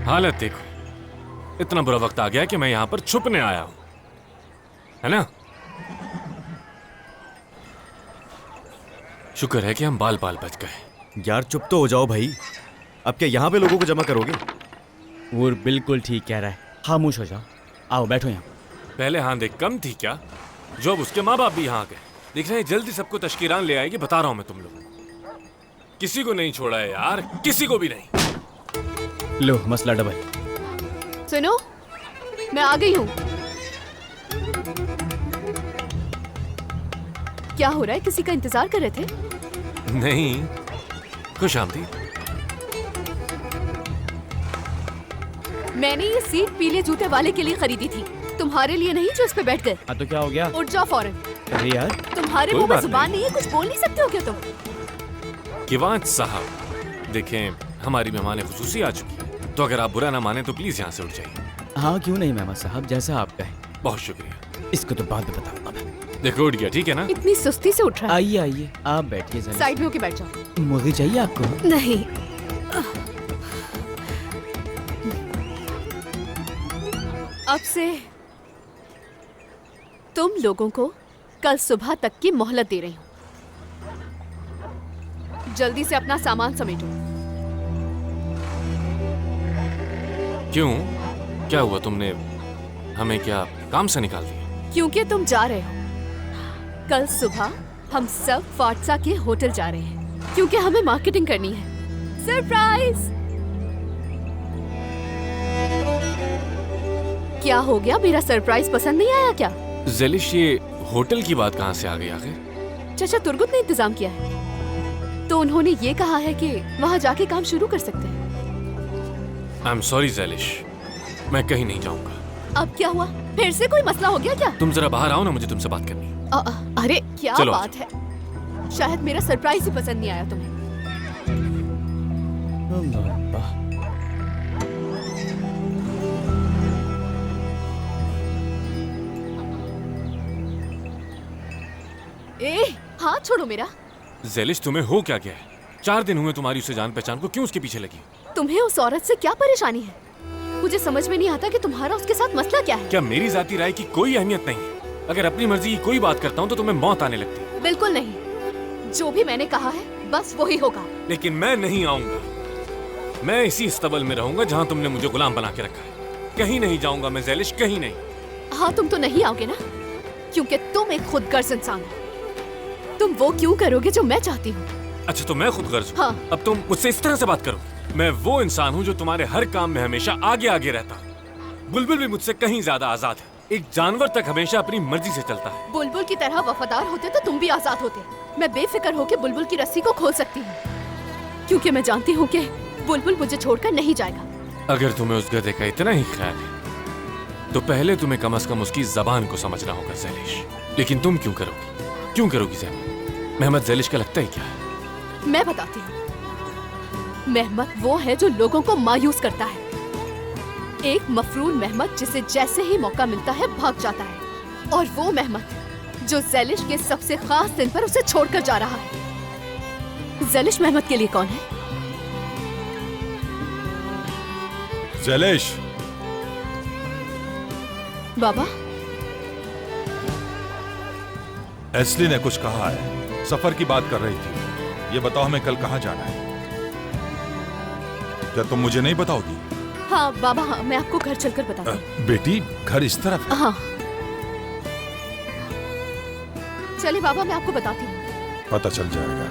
हालत देखो, इतना बुरा वक्त आ गया कि मैं यहाँ पर छुपने आया हूँ, है ना? शुक्र है कि हम बाल बाल बच गए। यार चुप तो हो जाओ भाई। अब क्या यहाँ पे लोगों को जमा करोगे? वो बिल्कुल ठीक कह रहा है, खामोश हो जाओ। आओ बैठो यहाँ। पहले हाँ देख कम थी क्या, जो अब उसके माँ बाप भी यहाँ आ गए। देख रहे हैं, जल्दी सबको तश्कीरान ले आएगी, बता रहा हूँ मैं तुम लोगों को। किसी को नहीं छोड़ा है यार, किसी को भी नहीं। लो मसला डबल। सुनो, मैं आ गई हूँ। क्या हो रहा है? किसी का इंतजार कर रहे थे? नहीं, खुश आमदीद। मैंने ये सीट पीले जूते वाले के लिए खरीदी थी, तुम्हारे लिए नहीं जो इस पे बैठ गए। हाँ तो क्या हो गया? उठ जाओ फौरन। अरे यार तुम्हारे कोई मुंह में बात जुबान नहीं। नहीं है, कुछ बोल नहीं सकते हो क्या तुम? किवांत साहब, देखें हमारी मेहमान खुसूसी आ चुकी है, तो अगर आप बुरा ना माने तो प्लीज यहाँ से उठ जाइए। हाँ क्यों नहीं मेहमान साहब, जैसा आप कहें। बहुत शुक्रिया। इसको तो बाद में बताऊंगा मैं। देखो उठ गया, ठीक है ना? इतनी सुस्ती से उठ रहा है। आइए आइए आप बैठिए जरा। साइड में होके बैठ जाओ। मुर्गी चाहिए आपको? नहीं, अब से तुम लोगों को कल सुबह तक की मोहलत दे रही हूँ। जल्दी से अपना सामान समेटो। क्यों, क्या हुआ? तुमने हमें क्या काम से निकाल दिया? क्योंकि तुम जा रहे हो। कल सुबह हम सब फाटसा के होटल जा रहे हैं, क्योंकि हमें मार्केटिंग करनी है। सरप्राइज! क्या हो गया? मेरा सरप्राइज पसंद नहीं आया क्या? ज़ेलिश, ये होटल की बात कहाँ से आ गई आखिर? चाचा तुर्गुत ने इंतजाम किया है, तो उन्होंने ये कहा है कि वहाँ जाके काम शुरू कर सकते हैं। आई एम सॉरी ज़ेलिश, मैं कहीं नहीं जाऊंगा। अब क्या हुआ? फिर से कोई मसला हो गया क्या? तुम जरा बाहर आओ ना, मुझे तुमसे बात करनी है। अरे क्या चलो, बात है? शायद मेरा सरप्राइज ही पसंद नहीं आया तुम्हें। अल्लाह। हाथ छोड़ो मेरा। ज़ेलिश, तुम्हें हो क्या गया है? 4 दिन हुए तुम्हारी उसे जान पहचान को, क्यों उसके पीछे लगी? तुम्हें उस औरत से क्या परेशानी है? मुझे समझ में नहीं आता कि तुम्हारा उसके साथ मसला क्या है। क्या मेरी जाती राय की कोई अहमियत नहीं है? अगर अपनी मर्जी की कोई बात करता हूँ तो तुम्हें मौत आने लगती है। बिल्कुल नहीं, जो भी मैंने कहा है बस वही होगा। लेकिन मैं नहीं आऊंगा। मैं इसी इस्तबल में रहूंगा जहाँ तुमने मुझे गुलाम बना के रखा है। कहीं नहीं जाऊंगा मैं ज़ेलिश, कहीं नहीं। हाँ, तुम तो नहीं आओगे ना, क्योंकि तुम एक खुदगर्ज इंसान हो। तुम वो क्यों करोगे जो मैं चाहती हूँ? अच्छा, तो मैं खुदगर्ज हूँ? हाँ। अब तुम मुझसे इस तरह से बात करो। मैं वो इंसान हूँ जो तुम्हारे हर काम में हमेशा आगे आगे रहता हूँ। बुलबुल भी मुझसे कहीं ज्यादा आजाद है। एक जानवर तक हमेशा अपनी मर्जी से चलता है। बुलबुल की तरह वफादार होते तो तुम भी आजाद होते। मैं बेफिक्र होकर बुलबुल की रस्सी को खोल सकती हूँ, क्योंकि मैं जानती हूँ कि बुलबुल मुझे छोड़कर नहीं जाएगा। अगर तुम्हें उस गधे का इतना ही ख्याल है तो पहले तुम्हें कम से कम उसकी जबान को समझना होगा ज़ेलिश। लेकिन तुम क्यों करोगी? क्यों करोगी ज़ेलिश? मेहमत ज़ेलिश का लगता ही क्या है? मैं बताती हूँ। मेहमत वो है जो लोगों को मायूस करता है। एक मफरून मेहमत जिसे जैसे ही मौका मिलता है भाग जाता है, और वो मेहमत जो ज़ेलिश के सबसे खास दिन पर उसे छोड़कर जा रहा है। ज़ेलिश मेहमत के लिए कौन है? ज़ेलिश। बाबा, एस्ली ने कुछ कहा है, सफर की बात कर रही थी। ये बताओ हमें कल कहाँ जाना है? क्या तुम मुझे नहीं बताओगी? हाँ बाबा, हाँ, मैं आपको घर चलकर बताती हूँ। बेटी, घर इस तरफ है। हाँ चलिए बाबा, मैं आपको बताती हूँ। पता चल जाएगा।